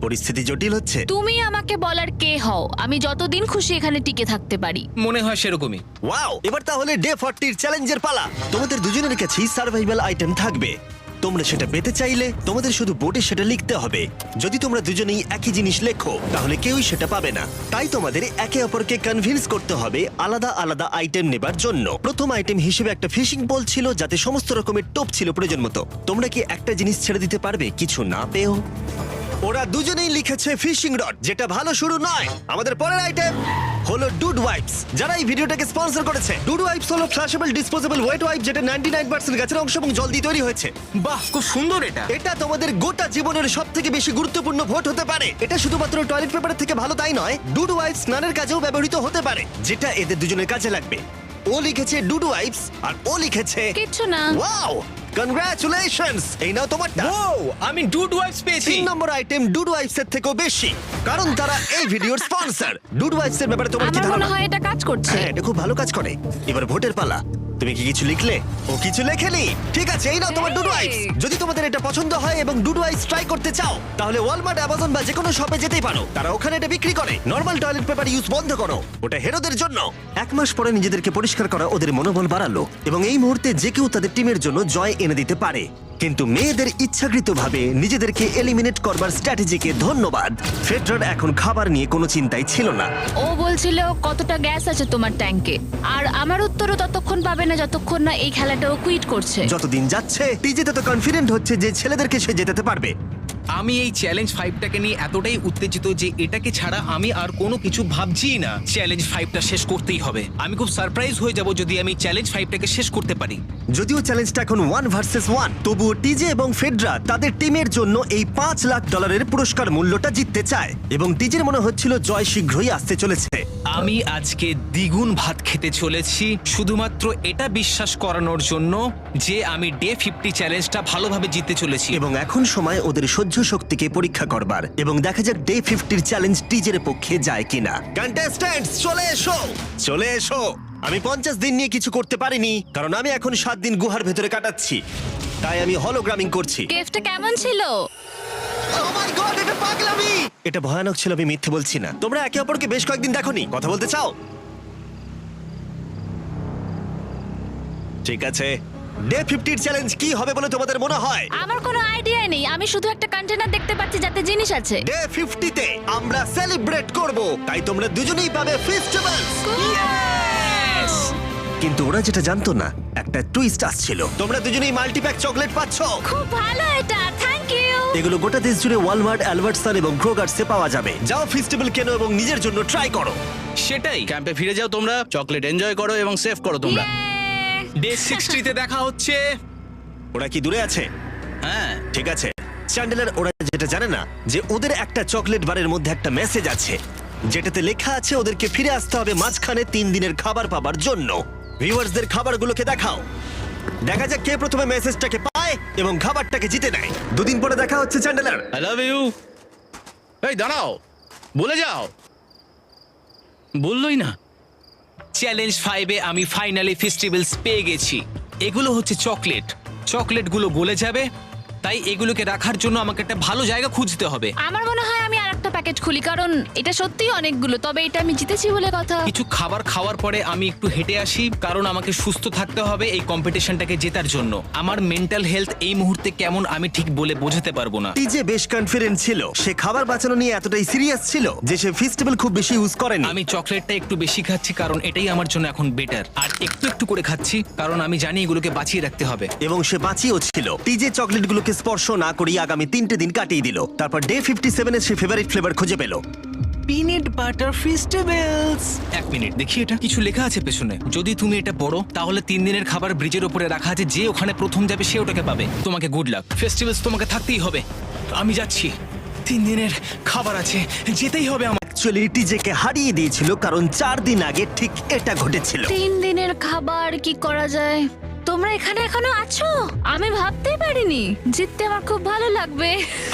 পরিস্থিতি জটিল হচ্ছে। তুমি আমাকে বলার কে হও? আমি যতদিন খুশি এখানে টিকে থাকতে পারি। মনে হয় সেরকমই। ওয়াও, এবার তাহলে ডে 40 চ্যালেঞ্জের পালা। তোমাদের দুজনের কাছেই সার্ভাইভাল আইটেম থাকবে। তোমরা সেটা পেতে চাইলে তোমাদের শুধু বোর্ডে সেটা লিখতে হবে। যদি তোমরা দুজনেই একই জিনিস লেখো, তাহলে কেউই সেটা পাবে না। তাই তোমাদের একে অপরকে কনভিন্স করতে হবে আলাদা আলাদা আইটেম নেবার জন্য। প্রথম আইটেম হিসেবে একটা ফিশিং পোল ছিল, যাতে সমস্ত রকমের টোপ ছিল প্রয়োজন মতো। তোমরা কি একটা জিনিস ছেড়ে দিতে পারবে কিছু না পেও? ওরা দুজনেই লিখেছে ফিশিং রড, যেটা ভালো শুরু নয়। আমাদের পরের আইটেম হলো ডুড ওয়াইপস, যারা এই ভিডিওটাকে স্পন্সর করেছে। ডুড ওয়াইপস হলো ফ্ল্যাশেবল ডিসপোজেবল ওয়েট ওয়াইপ, যেটা 99% গাছের অংশ এবং জল দিয়ে তৈরি হয়েছে। বাহ, খুব সুন্দর এটা। এটা তোমাদের গোটা জীবনের সবথেকে বেশি গুরুত্বপূর্ণ ভোট হতে পারে। এটা শুধুমাত্র টয়লেট পেপারের থেকে ভালো তাই নয়, ডুড ওয়াইপস স্নানের কাজেও ব্যবহৃত হতে পারে, যেটা এদের দুজনের কাজে লাগবে। ও লিখেছে ডুড ওয়াইপস, আর ও লিখেছে কিচ্ছু না। Wow, congratulations. এই নাও তোমারটা। ও, আমি ডুড ওয়াইপস পেয়েছি। 3 নম্বর আইটেম ডুড ওয়াইপস এর থেকেও বেশি, কারণ তারা এই ভিডিওর স্পন্সর। ডুড ওয়াইপস এর ব্যাপারে তোমার কি আমার মনে ধারণা? হয় এটা কাজ করছে। হ্যাঁ, এটা খুব ভালো কাজ করে। এবার ভোটের পালা। তুমি কি কিছু লিখলে? ও কিছু লেখেনি। ঠিক আছে, এই নাও তোমার ডুডু আইস। যদি তোমাদের এটা পছন্দ হয় এবং ডুডু আইস ট্রাই করতে চাও তাহলে ওয়ালমার্ট, অ্যামাজন বা যে কোনো শপে যেতেই পারো। তারা ওখানে এটা বিক্রি করে। নর্মাল টয়লেট পেপার ইউজ বন্ধ করো, ওটা হেরোদের জন্য। 1 মাস পরে নিজেদেরকে পরিষ্কার করা ওদের মনোবল বাড়ালো এবং এই মুহূর্তে যে কেউ তাদের টিমের জন্য জয় এনে দিতে পারে। কিন্তু মেয়েদের ইচ্ছাকৃতভাবে নিজেদেরকে এলিমিনেট করবার স্ট্র্যাটেজিকে ধন্যবাদ। ফেডরার এখন খাবার নিয়ে কোনো চিন্তাই ছিল না। ও বলছিল কতটা গ্যাস আছে তোমার ট্যাঙ্কে, আর আমার উত্তরও ততক্ষণ পাবে না যতক্ষণ না এই খেলাটাও কুইট করছে। যতদিন যাচ্ছে টিজে তত কনফিডেন্ট হচ্ছে যে ছেলেদেরকে সে জেতাতে পারবে। আমি এই চ্যালেঞ্জ 5টাকে নিয়ে এতটাই উত্তেজিত যে এটাকে ছাড়া আমি আর কোনো কিছু ভাবছিই না। চ্যালেঞ্জ 5টা শেষ করতেই হবে। আমি খুব সারপ্রাইজ হয়ে যাব যদি আমি চ্যালেঞ্জ 5টাকে শেষ করতে পারি। যদিও চ্যালেঞ্জটা এখন 1 ভার্সেস 1, তবুও টিজে এবং ফেডরা তাদের টিমের জন্য এই $5 লাখ পুরস্কার মূল্যটা জিততে চায় এবং টিজের মনে হচ্ছিল জয় শীঘ্রই আসতে চলেছে। আমি আজকে দ্বিগুণ ভাত খেতে চলেছি শুধুমাত্র এটা বিশ্বাস করানোর জন্য যে আমি ডে 50 চ্যালেঞ্জটা ভালোভাবে জিততে চলেছি। এবং এখন সময় ওদের সহ্য শক্তিকে পরীক্ষা করবার এবং দেখা যাক ডে 50 চ্যালেঞ্জ টিজের পক্ষে যায় কিনা। কন্টেস্ট্যান্টস চলে এসো, চলে এসো। আমি 50 দিন নিয়ে কিছু করতে পারিনি কারণ আমি এখন 7 দিন গুহার ভেতরে কাটাচ্ছি, তাই আমি হলোগ্রামিং করছি। কেভটা কেমন ছিল? Oh my God, এটা পাগলামি! এটা ভয়ানক ছিল, আমি মিথ্যে বলছি না। তোমরা একে অপরকে বেশ কয়েকদিন দেখোনি, কথা বলতে চাও? ঠিক আছে, ডে 50 চ্যালেঞ্জ কি হবে বলে তোমাদের মনে হয়? আমার কোনো আইডিয়া নেই, আমি শুধু একটা কন্টেনার দেখতে পাচ্ছি যাতে জিনিস আছে। ডে 50 তে আমরা সেলিব্রেট করব, তাই তোমরা দুজনেই পাবে ফেস্টিভ্যালস। কিন্তু ওরা যেটা জানতো না, একটা টুইস্ট আসছিল। তোমরা দুজনেই মাল্টিপ্যাক চকলেট পাচ্ছ। খুব ভালো এটা, থ্যাংক ইউ। এগুলো গোটা দেশ জুড়ে ওয়ালমার্ট, অ্যালবার্টসন এবং ক্রোগার্সে পাওয়া যাবে। যাও ফেস্টিভ্যাল কেনো এবং নিজের জন্য ট্রাই করো। সেটাই। ক্যাম্পে ফিরে যাও তোমরা, চকলেট এনজয় করো এবং সেভ করো তোমরা। ডে 60 তে দেখা হচ্ছে। ওরা কি দূরে আছে? হ্যাঁ ঠিক আছে চ্যান্ডেলার, ওরা যেটা জানে না যে ওদের একটা চকলেট বারের মধ্যে একটা মেসেজ আছে যেটাতে লেখা আছে ওদেরকে ফিরে আসতে হবে মাঝখানে 3 দিনের খাবার পাবার জন্য। ভিউয়ার্সদের খাবারগুলোকে দেখাও, দেখা যাক কে প্রথমে মেসেজটাকে পায় এবং খাবারটাকে জিতে নেয়। 2 দিন পরে দেখা হচ্ছে চ্যান্ডেলার। I love you. এই দাঁড়াও, বলে যাও। বললোই না। চ্যালেঞ্জ 5-এ আমি ফাইনালি ফেস্টিভ্যালস পেয়ে গেছি। এগুলো হচ্ছে চকলেট, চকলেটগুলো গলে যাবে, তাই এগুলোকে রাখার জন্য আমাকে একটা ভালো জায়গা খুঁজতে হবে। আমার মনে হয় আমি আরেকটা প্যাকেট খুলি, কারণ এটা সত্যিই অনেকগুলো, তবে এটা আমি জিতেছি বলে কথা। কিছু খাবার খাওয়ার পরে আমি একটু হেঁটে আসি, কারণ আমাকে সুস্থ থাকতে হবে এই কম্পিটিশনটাকে জেতার জন্য। আমার মেন্টাল হেলথ এই মুহূর্তে কেমন আমি ঠিক বলে বোঝাতে পারবো না। টিজে বেশ কনফিডেন্ট ছিল, সে খাবার বাঁচানো নিয়ে এতটাই সিরিয়াস ছিল যে সে ফেস্টিভ্যাল খুব বেশি ইউজ করেনি। আমি চকলেটটা একটু বেশি খাচ্ছি কারণ এটাই আমার জন্য এখন বেটার, আর একটু একটু করে খাচ্ছি কারণ আমি জানি এগুলোকে বাঁচিয়ে রাখতে হবে। এবং সে বাঁচিয়েও ছিল। টিজে চকলেটগুলোকে স্পর্শ না করেই আগামী 3টে দিন কাটিয়ে দিল। তারপর ডে 57 এ সে ফেভারিট ফ্লেভার খুঁজে পেল। Peanut butter festivals. 1 মিনিট দেখি, এটা কিছু লেখা আছে পেছনে। যদি তুমি এটা পড়ো তাহলে 3 দিনের খাবার ব্রিজের উপরে রাখা আছে, যে ওখানে প্রথম যাবে সে ওটাকে পাবে। তোমাকে গুড লাক। ফেস্টিভ্যালস তোমাকে থাকতেই হবে। আমি যাচ্ছি, 3 দিনের খাবার আছে, যেতেই হবে আমার। অ্যাকচুয়ালি টিজেকে হারিয়ে দিয়েছিল কারণ 4 দিন আগে ঠিক এটা ঘটেছিল। 3 দিনের খাবার কি করা যায়? তোমরা এখানে এখনো আছো? আমি ভাবতেই পারিনি। জিততে আমার খুব ভালো লাগবে।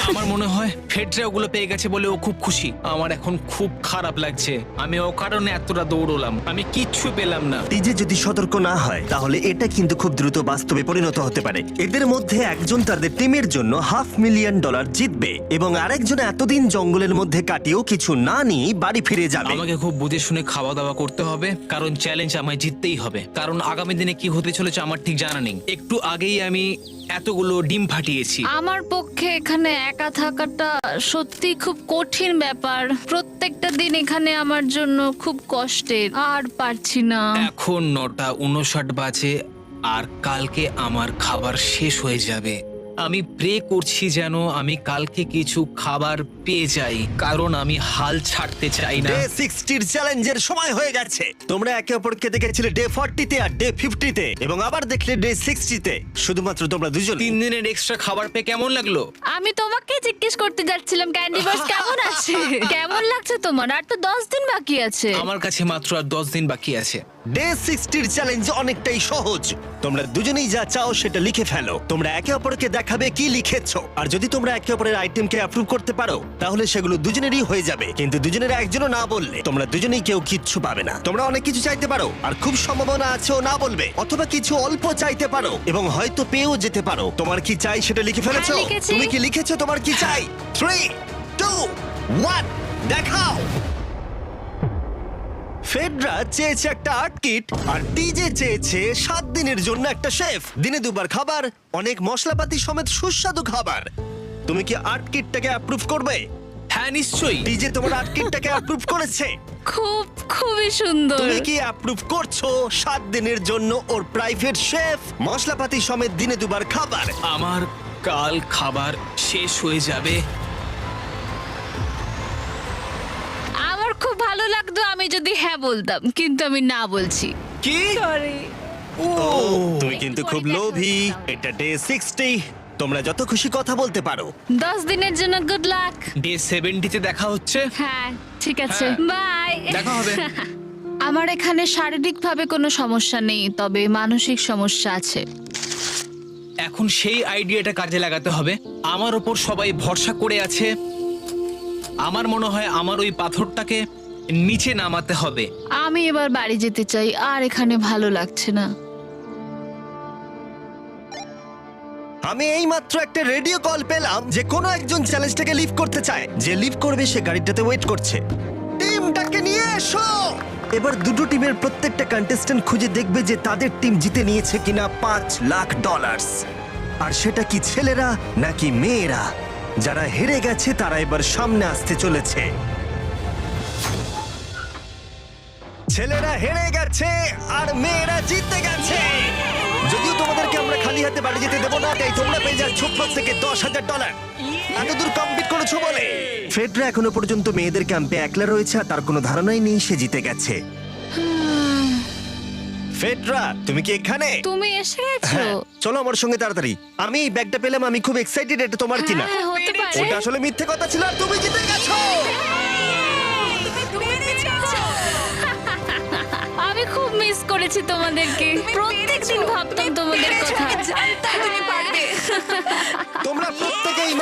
আমার মনে হয় ফেডরা ওগুলো পেয়ে গেছে বলে ও খুব খুশি। আমার এখন খুব খারাপ লাগছে, আমি ও কারণে এতটা দৌড়লাম, আমি কিচ্ছু পেলাম না। টিজে যদি সতর্ক না হয় তাহলে এটা কিন্তু খুব দ্রুত বাস্তবে পরিণত হতে পারে। এদের মধ্যে একজন তাদের টিমের জন্য $500,000 জিতবে এবং আরেকজন এতদিন জঙ্গলের মধ্যে কাটিয়েও কিছু না নিয়ে বাড়ি ফিরে যাবে। আমাকে খুব বুঝে শুনে খাওয়া দাওয়া করতে হবে, কারণ চ্যালেঞ্জ আমায় জিততেই হবে। কারণ আগামী দিনে কি হতে চলেছে আমার ঠিক জানা নেই। একটু আগেই আমি এতগুলো ডিম ফাটিয়েছি। আমার পক্ষে এখানে একা থাকাটা সত্যি খুব কঠিন ব্যাপার। প্রত্যেকটা দিন এখানে আমার জন্য খুব কষ্টের, আর পারছি না। এখন 9:59 বাজে আর কালকে আমার খাবার শেষ হয়ে যাবে। আমি প্রে করছি যেন আমি কালকে কিছু খাবার পেয়ে যাই, কারণ আমি হাল ছাড়তে চাই না। ডে 60 চ্যালেঞ্জের সময় হয়ে গেছে। তোমরা একে অপরকে দেখেছিলে ডে 40 তে আর ডে 50 তে এবং আবার দেখলে ডে 60 তে। শুধুমাত্র তোমরা দুজন। 3 দিনের এক্সট্রা খাবার পেয়ে কেমন লাগলো? আমি তোমাকে জিজ্ঞেস করতে যাচ্ছিলাম ক্যান্ডি বাস কেমন আছে। কেমন লাগছে তোমার? আর তো 10 দিন বাকি আছে। আমার কাছে মাত্র আর 10 দিন বাকি আছে। ডে 60 চ্যালেঞ্জ অনেকটাই সহজ। তোমরা দুজনেই যা চাও সেটা লিখে ফেলো। তোমরা একে অপরকে দেখাবে কি লিখেছো। আর যদি তোমরা একে অপরের আইটেমকে অ্যাপ্রুভ করতে পারো তাহলে সেগুলো দুজনেরই হয়ে যাবে, কিন্তু দুজনের একজনও না বললে তোমরা দুজনেই কেউ কিচ্ছু পাবে না। তোমরা অনেক কিছু চাইতে পারো আর খুব সম্ভাবনা আছে ও না বলবে, অথবা কিছু অল্প চাইতে পারো এবং হয়তো পেয়েও যেতে পারো। তোমার কি চাই সেটা লিখে ফেলেছো? হ্যাঁ, লিখেছি। তুমি কি লিখেছো তোমার কি চাই? 3, 2, 1 দেখাও। ফেডরা চেয়েছে একটা আর্ট কিট আর ডিজে চেয়েছে 7 দিনের জন্য একটা শেফ, দিনে 2 বার খাবার, অনেক মশলাপাতি সমেত সুস্বাদু খাবার। তুমি কি আর্ট কিটটাকে অ্যাপ্রুভ করবে? হ্যাঁ নিশ্চয়ই। ডিজে তোমার আর্ট কিটটাকে অ্যাপ্রুভ করেছে। খুবই সুন্দর। তুমি কি অ্যাপ্রুভ করছো 7 দিনের জন্য ওর প্রাইভেট শেফ, মশলাপাতি সমেত দিনে 2 বার খাবার? আমার কাল খাবার শেষ হয়ে যাবে। আমার খুব ভালো লাগতো আমি যদি হ্যাঁ বলতাম, কিন্তু আমি না বলছি। কি? তুমি কিন্তু খুব লোভী। এটা ডে 60, তোমরা যত খুশি কথা বলতে পারো। 10 দিনের জন্য গুড লাক। ডে 70-তে দেখা হচ্ছে। হ্যাঁ ঠিক আছে, বাই। দেখা হবে। আমার এখানে শারীরিকভাবে কোনো সমস্যা নেই, তবে মানসিক সমস্যা আছে। এখন সেই আইডিয়াটা কাজে লাগাতে হবে। আমার ওপর সবাই ভরসা করে আছে, আমার মনে হয় আমার ওই পাথরটাকে নিচে নামাতে হবে। আমি এবার বাড়ি যেতে চাই, আর এখানে ভালো লাগছে না। আমি এইমাত্র একটা রেডিও কল পেলাম যে কোনো একজন চ্যালেঞ্জটাকে লিভ করতে চায়। যে লিভ করবে সে গাড়িটাতে ওয়েট করছে। টিমটাকে নিয়ে এসো। এবার দুটো টিমের প্রত্যেকটা কন্টেস্ট্যান্ট খুঁজে দেখবে যে তাদের টিম জিতে নিয়েছে কিনা $5 লাখ। আর সেটা কি ছেলেরা নাকি মেয়েরা? যারা হেরে গেছে তারা এবার সামনে আসতে চলেছে। ছেলেরা হেরে গেছে আর মেয়েরা জিতে গেছে। যদিও তোমাদেরকে আমরা খালি হাতে বাড়ি যেতে দেবো না, তাই তোমরা পেয়ে যাচ্ছ প্রত্যেকে $10,000। এতদূর কমপ্লিট করেছো বলে। ফেডরা এখনো পর্যন্ত মেয়েদের ক্যাম্পে একলা রয়েছে আর তার কোনো ধারণাই নেই সে জিতে গেছে। ফেডরা তুমি কি এখানে? তুমি এসে গেছো? হ্যাঁ, চলো আমার সঙ্গে তাড়াতাড়ি। আমি এই ব্যাগটা পেলাম, আমি খুব এক্সাইটেড। এটা তোমার কিনা? হ্যাঁ, হতে পারে। ওটা আসলে মিথ্যে কথা ছিল আর তুমি জিতে গেছো। আমি খুব মিস করেছি তোমাদেরকে। প্রত্যেকদিন ভাবতাম তোমাদের কথা। জানতাম তুমি পারবে। তোমরা প্রত্যেকেই